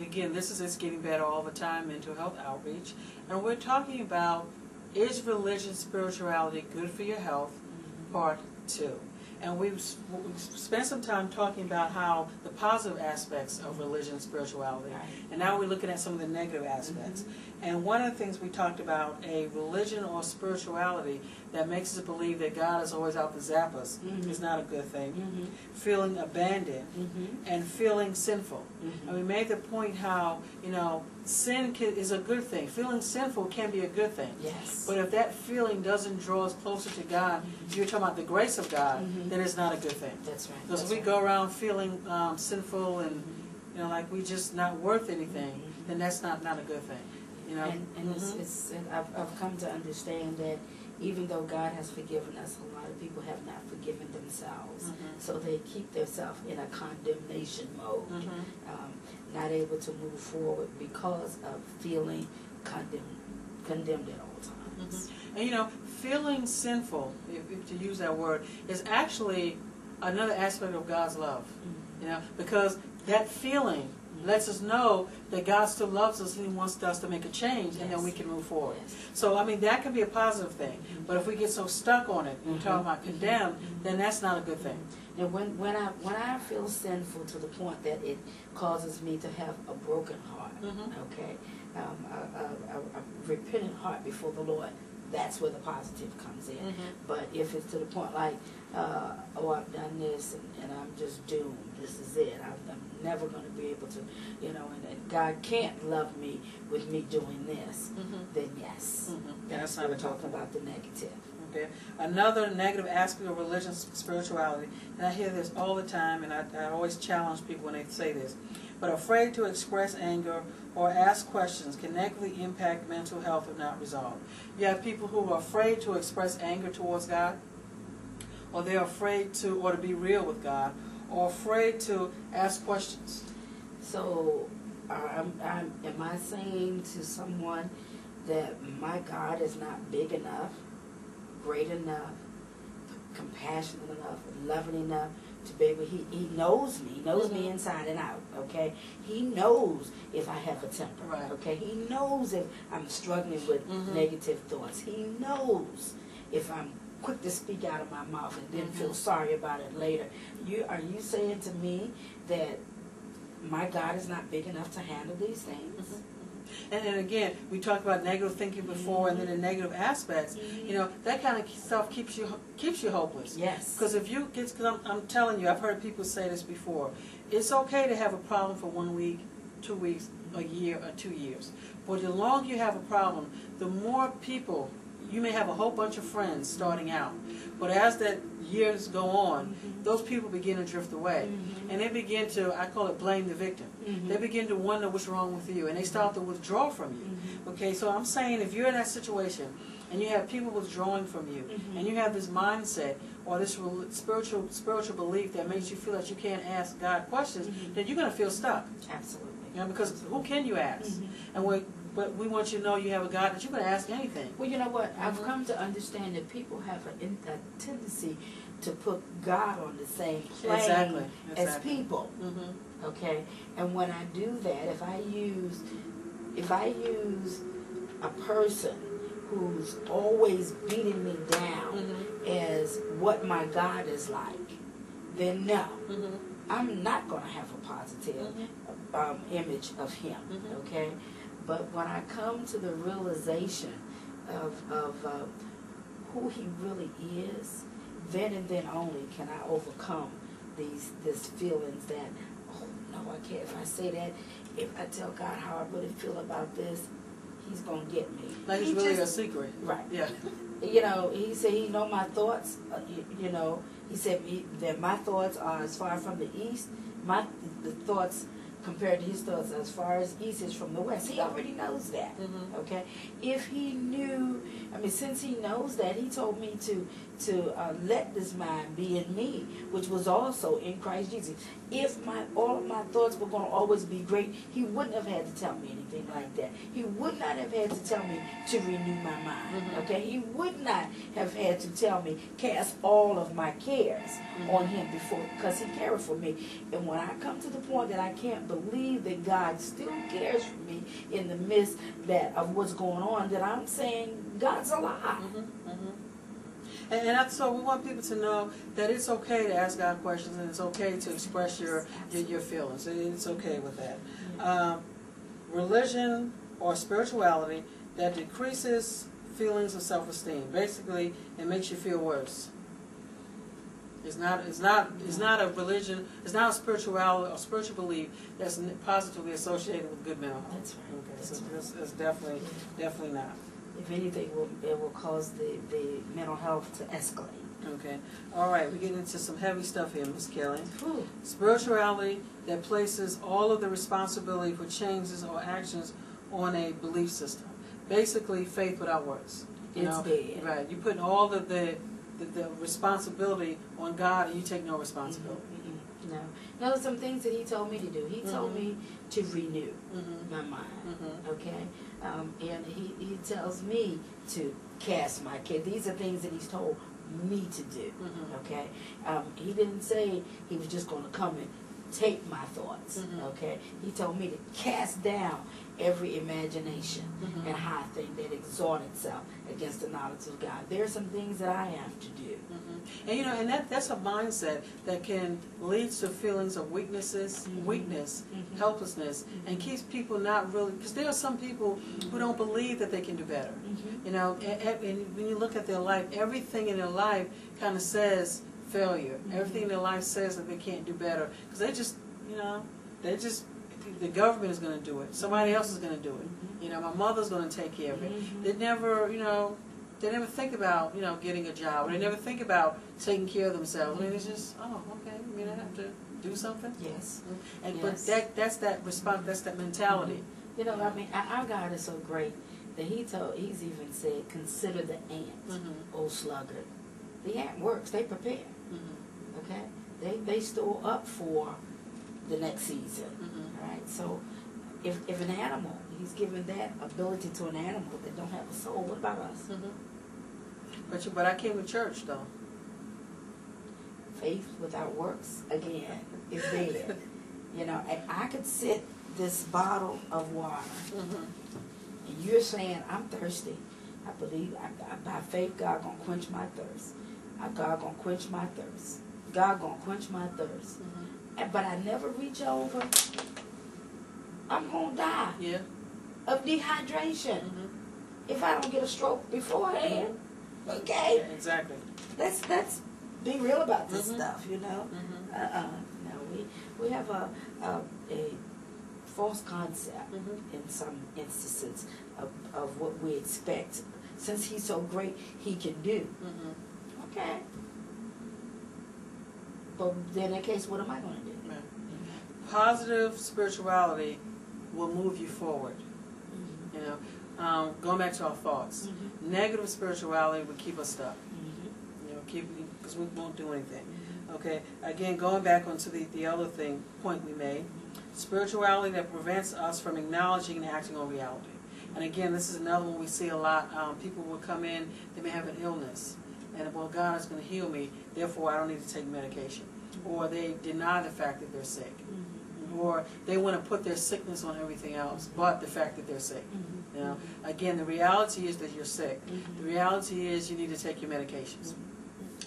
again, this is It's Getting Better All the Time, mental health outreach, and we're talking about, is religion, spirituality good for your health, part 2. And we've spent some time talking about how the positive aspects of religion and spirituality, and now we're looking at some of the negative aspects. And one of the things we talked about, a religion or spirituality that makes us believe that God is always out to zap us, is not a good thing. Feeling abandoned and feeling sinful. And we made the point how, you know, sin is a good thing. Feeling sinful can be a good thing. Yes. But if that feeling doesn't draw us closer to God, you're talking about the grace of God, then it's not a good thing. That's right. Because if we go around feeling sinful and, you know, like we just not worth anything, then that's not a good thing. You know? And I've come to understand that even though God has forgiven us, a lot of people have not forgiven themselves. So they keep themselves in a condemnation mode, not able to move forward because of feeling condemned at all times. And you know, feeling sinful, if to use that word, is actually another aspect of God's love. You know, because that feeling lets us know that God still loves us and He wants us to make a change, and then we can move forward. So, I mean, that can be a positive thing. But if we get so stuck on it, and we're talking about condemned, then that's not a good thing. And when I feel sinful to the point that it causes me to have a broken heart, okay, a repentant heart before the Lord, that's where the positive comes in. But if it's to the point like, oh, I've done this and I'm just doomed, this is it, I'm never going to be able to, you know, and God can't love me with me doing this, then yes, that's what we're talking about, the negative. Okay. Another negative aspect of religion, spirituality, and I hear this all the time, and I always challenge people when they say this, but afraid to express anger or ask questions can negatively impact mental health if not resolved. You have people who are afraid to express anger towards God, or they're afraid to, or to be real with God, or afraid to ask questions. So, am I saying to someone that my God is not big enough, great enough, compassionate enough, loving enough to be able, he knows me, me inside and out, okay? He knows if I have a temper, okay? He knows if I'm struggling with negative thoughts. He knows if I'm quick to speak out of my mouth and then feel sorry about it later. Are you saying to me that my God is not big enough to handle these things? And then again, we talked about negative thinking before, and then the negative aspects. You know, that kind of stuff keeps you hopeless. Yes. Because if you get, because I'm telling you, I've heard people say this before. It's okay to have a problem for 1 week, 2 weeks, a year, or 2 years. But the longer you have a problem, the more people. You may have a whole bunch of friends starting out, but as that years go on, those people begin to drift away, and they begin to, I call it, blame the victim. They begin to wonder what's wrong with you, and they start to withdraw from you. Okay, so I'm saying if you're in that situation and you have people withdrawing from you, and you have this mindset or this spiritual belief that makes you feel that you can't ask God questions, then you're going to feel stuck. Absolutely. You know, because who can you ask? But we want you to know you have a God that you can ask anything. Well, you know what? I've come to understand that people have a tendency to put God on the same plane as people. Okay? And when I do that, if I use a person who's always beating me down as what my God is like, then no. I'm not going to have a positive image of Him. Okay? But when I come to the realization of who He really is, then and then only can I overcome these feelings that, oh, no, I can't. If I say that, if I tell God how I really feel about this, He's going to get me. Like it's really a secret. Right. Yeah. You know, He said He know my thoughts. You know, He said that my thoughts are as far from the east. The thoughts compared to His thoughts as far as east is from the west. He already knows that. Okay? If He knew, I mean, since He knows that, He told me to let this mind be in me, which was also in Christ Jesus. If all of my thoughts were going to always be great, he wouldn't have had to tell me anything like that. He would not have had to tell me to renew my mind. Okay, he would not have had to tell me cast all of my cares on him before, because he cared for me. And when I come to the point that I can't believe that God still cares for me in the midst of what's going on, that I'm saying God's alive. And so we want people to know that it's okay to ask God questions, and it's okay to express your feelings. It's okay with that. Religion or spirituality that decreases feelings of self-esteem. Basically, it makes you feel worse. It's not a religion. It's not a spirituality or spiritual belief that's positively associated with good mental health. That's right. Okay, That's so it's definitely not. If anything, it will cause the mental health to escalate. Okay. All right. We're getting into some heavy stuff here, Miss Kelly. Whew. Spirituality that places all of the responsibility for changes or actions on a belief system. Basically, faith without works. It's dead. Right. You put all of the responsibility on God, and you take no responsibility. No. No, some things that he told me to do. He told me to renew my mind. Okay? And he tells me to cast my care. These are things that he's told me to do. Okay? He didn't say he was just going to come and take my thoughts. Okay? He told me to cast down every imagination and high thing that exalt itself against the knowledge of God. There are some things that I have to do. And and that's a mindset that can lead to feelings of weakness, helplessness, and keeps people not really, because there are some people who don't believe that they can do better. And when you look at their life, everything in their life kind of says failure. Everything in their life says that they can't do better, because the government is going to do it. Somebody else is going to do it. My mother's going to take care of it. They never, they never think about, getting a job. Or they never think about taking care of themselves. I mean, it's just, okay, I have to do something. Yes. But that's that response. That's that mentality. Our God is so great that he's even said, consider the ant, O sluggard. The ant works. They prepare. Okay? They store up for the next season. Right? So if an animal, he's given that ability to an animal that don't have a soul, what about us? But I came to church, though. Faith without works, again, is dead. I could sit this bottle of water, and you're saying, I'm thirsty. I believe, by faith, God gonna quench my thirst. God gonna quench my thirst. God gonna quench my thirst. But I never reach over. I'm gonna die of dehydration if I don't get a stroke beforehand. Okay. Yeah, exactly. Let's be real about this stuff. No, we have a false concept in some instances of what we expect. Since he's so great, he can do. Okay. But then in that case, what am I going to do? Positive spirituality will move you forward. Going back to our thoughts. Negative spirituality will keep us stuck. Because we won't do anything. Okay. Again, going back onto the other point we made, spirituality that prevents us from acknowledging and acting on reality. And again, this is another one we see a lot. People will come in, they may have an illness, and God is going to heal me, therefore I don't need to take medication. Or they deny the fact that they're sick. Or they want to put their sickness on everything else but the fact that they're sick. Again, the reality is that you're sick. The reality is you need to take your medications.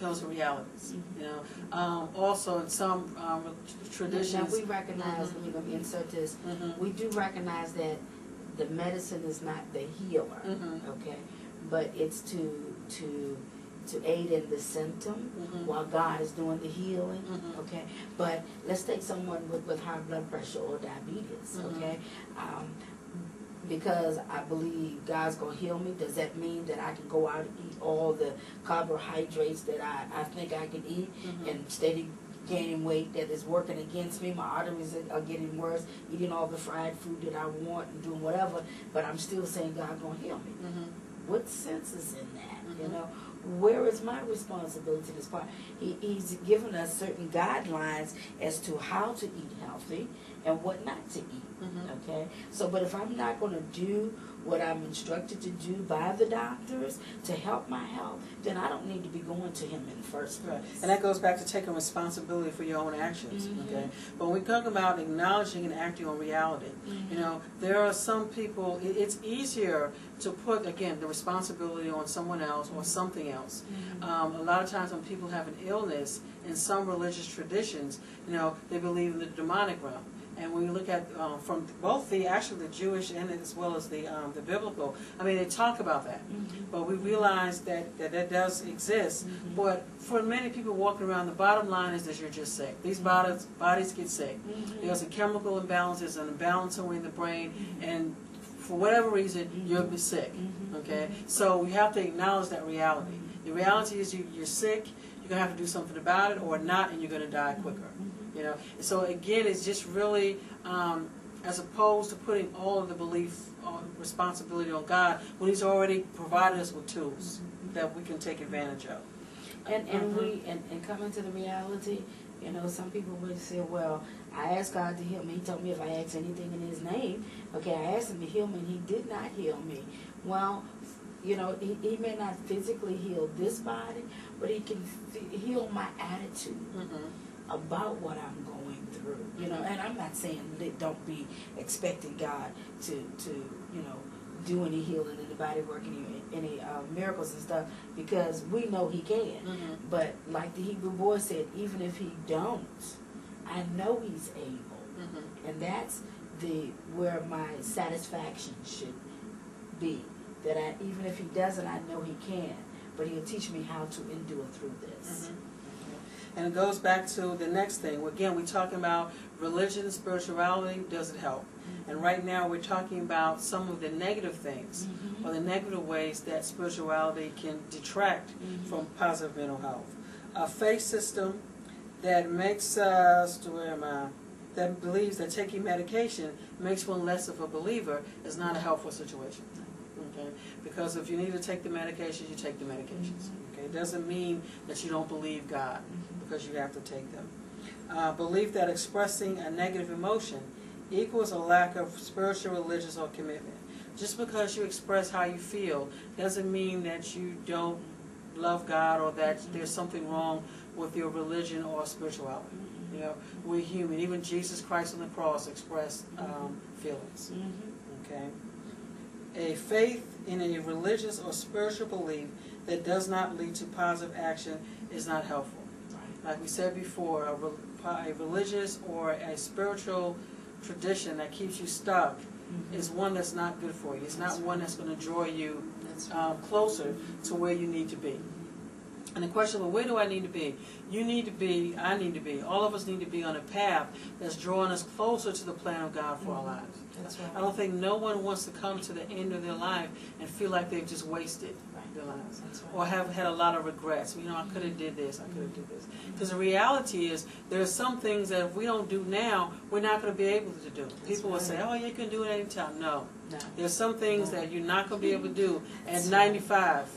Those are realities. Also in some traditions. Now we recognize, let me insert this, we do recognize that the medicine is not the healer, okay? But it's to aid in the symptom while God is doing the healing, okay? But let's take someone with high blood pressure or diabetes, okay? Because I believe God's going to heal me, does that mean that I can go out and eat all the carbohydrates that I think I can eat and steady gaining weight that is working against me? My arteries are getting worse, eating all the fried food that I want and doing whatever, but I'm still saying God's going to heal me. What sense is in that, where is my responsibility in this part? He's given us certain guidelines as to how to eat healthy and what not to eat. Okay? So, but if I'm not going to do what I'm instructed to do by the doctors to help my health, then I don't need to be going to him in the first place. Right. And that goes back to taking responsibility for your own actions. Okay. But when we talk about acknowledging and acting on reality, you know, there are some people. It's easier to put, again, the responsibility on someone else or something else. A lot of times when people have an illness, in some religious traditions, you know, they believe in the demonic realm. And when you look at from both the Jewish and as well as the biblical, I mean, they talk about that. But we realize that does exist. But for many people walking around, the bottom line is that you're just sick. These bodies get sick. There's a chemical imbalance, there's an imbalance somewhere in the brain, and for whatever reason, you'll be sick. Okay? So we have to acknowledge that reality. The reality is you're sick, you're going to have to do something about it, or not, and you're going to die quicker. You know, so again, it's just really, as opposed to putting all of the responsibility on God, when He's already provided us with tools that we can take advantage of. And coming to the reality, you know, some people would say, well, I asked God to heal me. He told me if I asked anything in His name, okay, I asked Him to heal me, and He did not heal me. Well, you know, he may not physically heal this body, but He can heal my attitude about what I'm going through, you know. And I'm not saying that don't be expecting God to you know, do any healing in the body, working any miracles and stuff, because we know He can. But like the Hebrew boy said, even if He don't, I know He's able, and that's where my satisfaction should be. That even if He doesn't, I know He can, but He'll teach me how to endure through this. And it goes back to the next thing. Again, we're talking about religion and spirituality. Does it help? And right now we're talking about some of the negative things or the negative ways that spirituality can detract from positive mental health. A faith system that makes us, that believes that taking medication makes one less of a believer is not a helpful situation. Okay? Because if you need to take the medications, you take the medications. Okay? It doesn't mean that you don't believe God, because you have to take them. Belief that expressing a negative emotion equals a lack of spiritual, religious, or commitment. Just because you express how you feel doesn't mean that you don't love God or that there's something wrong with your religion or spirituality. You know, we're human. Even Jesus Christ on the cross expressed feelings. Okay. A faith in a religious or spiritual belief that does not lead to positive action is not helpful. Like we said before, a religious or a spiritual tradition that keeps you stuck is one that's not good for you. It's not one that's going to draw you closer to where you need to be. And the question, well, where do I need to be? You need to be, I need to be, all of us need to be on a path that's drawing us closer to the plan of God for our lives. That's right. I don't think no one wants to come to the end of their life and feel like they've just wasted their lives. That's right. Or have had a lot of regrets. You know, I could have did this, I could have did this. Because the reality is, there are some things that if we don't do now, we're not going to be able to do. People will say, oh, you can do it anytime. No. There's some things that you're not going to be able to do at 95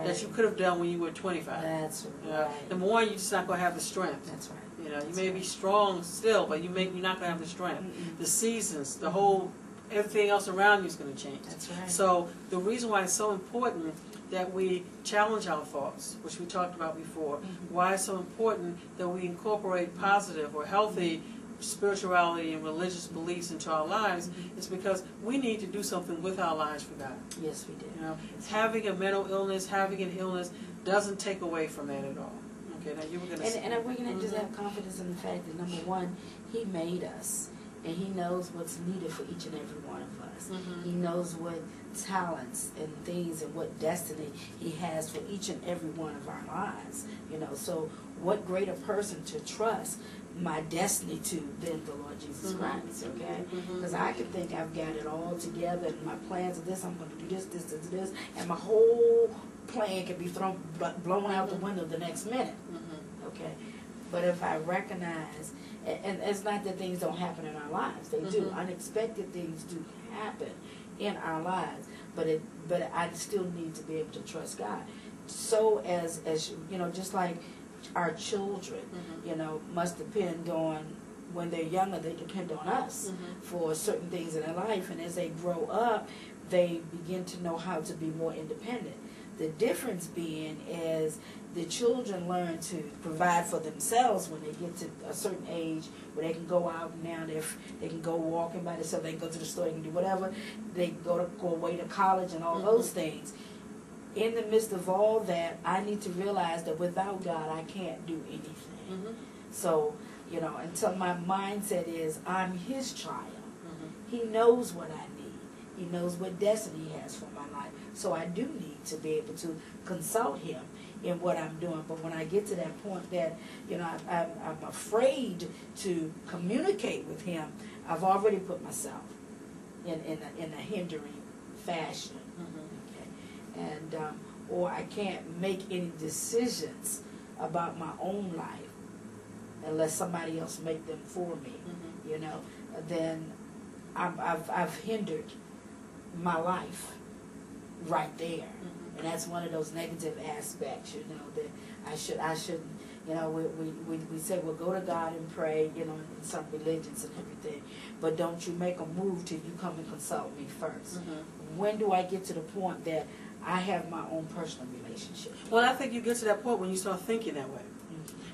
that you could have done when you were 25. That's right. You know, number one, you're just not going to have the strength. That's right. You know, you may be strong still, but you're not going to have the strength. The seasons, the whole, everything else around you is going to change. That's right. So the reason why it's so important that we challenge our thoughts, which we talked about before, why it's so important that we incorporate positive or healthy spirituality and religious beliefs into our lives is because we need to do something with our lives for God. Yes, we do. You know, having a mental illness, having an illness doesn't take away from that at all. Okay, now you were going to say. And we're going to just have confidence in the fact that, number one, He made us, and He knows what's needed for each and every one of us. He knows what talents and things and what destiny He has for each and every one of our lives. You know, so what greater person to trust my destiny to than the Lord Jesus Christ, okay? Because I can think I've got it all together and my plans are this, I'm going to do this, this, this, this, and my whole plan can be blown out the window the next minute, okay? But if I recognize, and it's not that things don't happen in our lives, they do. Unexpected things do happen in our lives, but I still need to be able to trust God. so as you know, just like our children, you know, must depend on, when they're younger, they depend on us for certain things in their life, and as they grow up, they begin to know how to be more independent. The difference being is the children learn to provide for themselves when they get to a certain age where they can go out now, they can go walking by themselves, they can go to the store, they can do whatever, they go away to college and all those things. In the midst of all that, I need to realize that without God, I can't do anything. So, you know, until my mindset is I'm His child. He knows what I need. He knows what destiny He has for my life. So I do need to be able to consult Him in what I'm doing. But when I get to that point that, you know, I'm afraid to communicate with Him, I've already put myself in a hindering fashion. Okay? And or I can't make any decisions about my own life unless somebody else make them for me. You know, then I've hindered my life right there. And that's one of those negative aspects, you know, that I shouldn't, you know, we say, well, go to God and pray, you know, in some religions and everything, but don't you make a move till you come and consult me first. When do I get to the point that I have my own personal relationship? Well, I think you get to that point when you start thinking that way.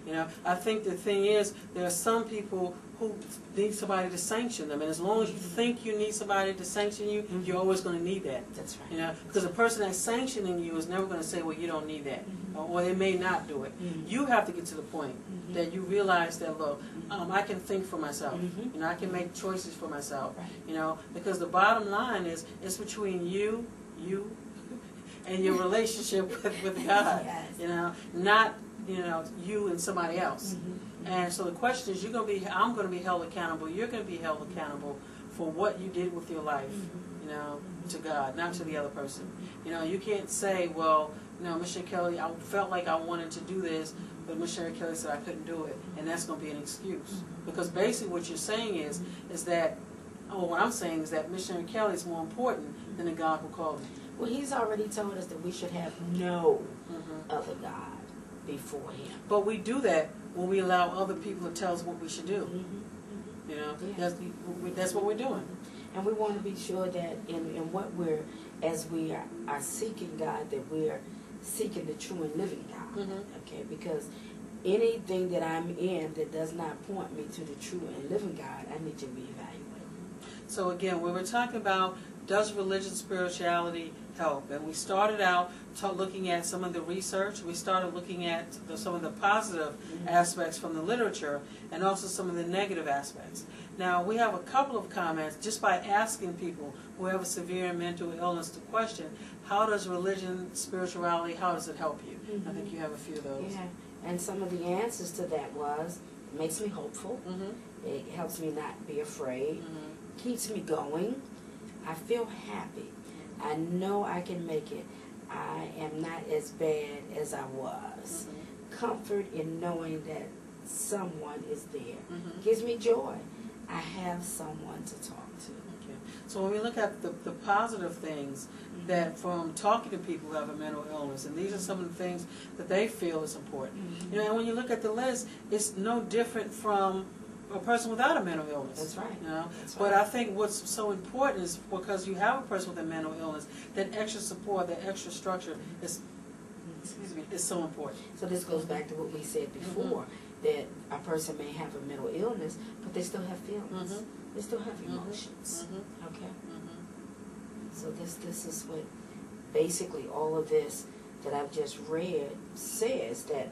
You know, I think the thing is, there are some people who need somebody to sanction them, and as long as you think you need somebody to sanction you, you're always going to need that. That's right. You know, because the person that's sanctioning you is never going to say, well, you don't need that, or they may not do it. You have to get to the point that you realize that, look, I can think for myself. You know, I can make choices for myself. You know, because the bottom line is, it's between you, and your relationship with God. You know, not, you know, you and somebody else. And so the question is, I'm going to be held accountable. You're going to be held accountable for what you did with your life, you know, to God, not to the other person. You know, you can't say, well, you know, Miss Sherry Kelly, I felt like I wanted to do this, but Miss Sherry Kelly said I couldn't do it, and that's going to be an excuse. Because basically what you're saying is that, what I'm saying is that Miss Sherry Kelly is more important than the God who called me. Well, He's already told us that we should have no other God before Him. But we do that when we allow other people to tell us what we should do. You know, that's what we're doing. And we want to be sure that in what as we are seeking God, that we're seeking the true and living God. Okay, because anything that I'm in that does not point me to the true and living God, I need to reevaluate. So again, we were talking about, does religion, spirituality help? And we started out looking at some of the research. We started looking at some of the positive aspects from the literature, and also some of the negative aspects. Now, we have a couple of comments just by asking people who have a severe mental illness the question, how does religion, spirituality, how does it help you? I think you have a few of those. Yeah, and some of the answers to that was, it makes me hopeful, it helps me not be afraid, keeps me going, I feel happy, I know I can make it, I am not as bad as I was. Comfort in knowing that someone is there. Gives me joy. I have someone to talk to. So when we look at the positive things that from talking to people who have a mental illness, and these are some of the things that they feel is important. You know, and when you look at the list, it's no different from a person without a mental illness. That's right. You know? That's right. But I think what's so important is, because you have a person with a mental illness, that extra support, that extra structure is so important. So this goes back to what we said before, that a person may have a mental illness, but they still have feelings. They still have emotions. Okay? So this is what basically all of this that I've just read says, that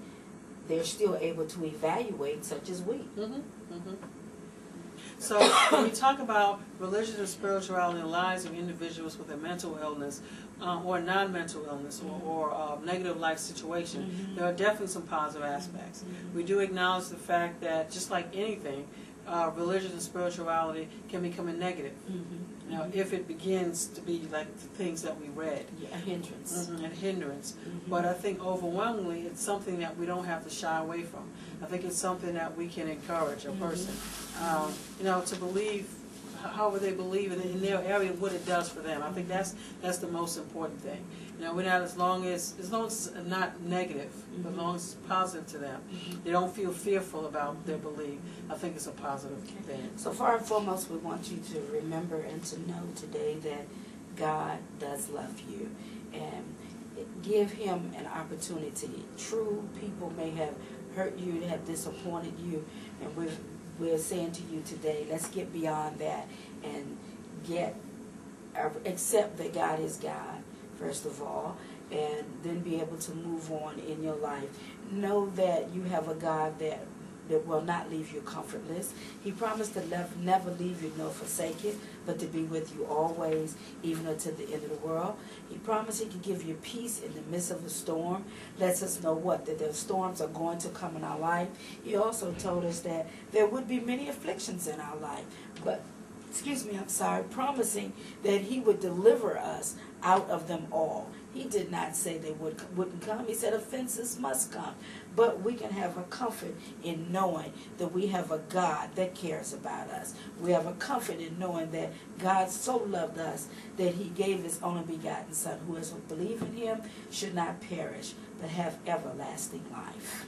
they're still able to evaluate, such as we. So when we talk about religion and spirituality in the lives of individuals with a mental illness or non-mental illness or negative life situation, there are definitely some positive aspects. We do acknowledge the fact that, just like anything, religion and spirituality can become a negative. You know, if it begins to be like the things that we read. Yeah, a hindrance. A hindrance. But I think overwhelmingly it's something that we don't have to shy away from. I think it's something that we can encourage a person. You know, to believe however they believe in their area, what it does for them. I think that's the most important thing. You know, we're not as long as it's not negative, but as long as it's positive to them. They don't feel fearful about their belief. I think it's a positive thing. So far and foremost, we want you to remember and to know today that God does love you, and give Him an opportunity. True people may have hurt you, have disappointed you, and we're saying to you today, let's get beyond that and accept that God is God, first of all, and then be able to move on in your life. Know that you have a God that will not leave you comfortless. He promised to never leave you nor forsake you, but to be with you always, even until the end of the world. He promised He could give you peace in the midst of a storm. Lets us know that the storms are going to come in our life. He also told us that there would be many afflictions in our life, but promising that He would deliver us out of them all. He did not say they wouldn't come. He said offenses must come. But we can have a comfort in knowing that we have a God that cares about us. We have a comfort in knowing that God so loved us that He gave His only begotten Son. Whoever believes in Him should not perish, but have everlasting life.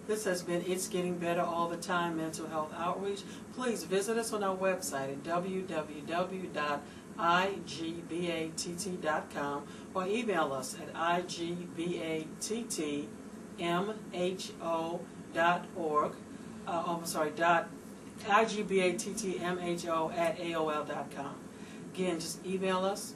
This has been It's Getting Better All the Time Mental Health Outreach. Please visit us on our website at www.igbatt.com or email us at igbattmho.org. igbattmho@aol.com. Again, just email us.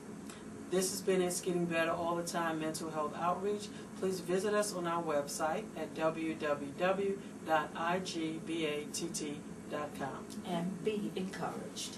This has been It's Getting Better All the Time Mental Health Outreach. Please visit us on our website at www.igbatt.com. And be encouraged.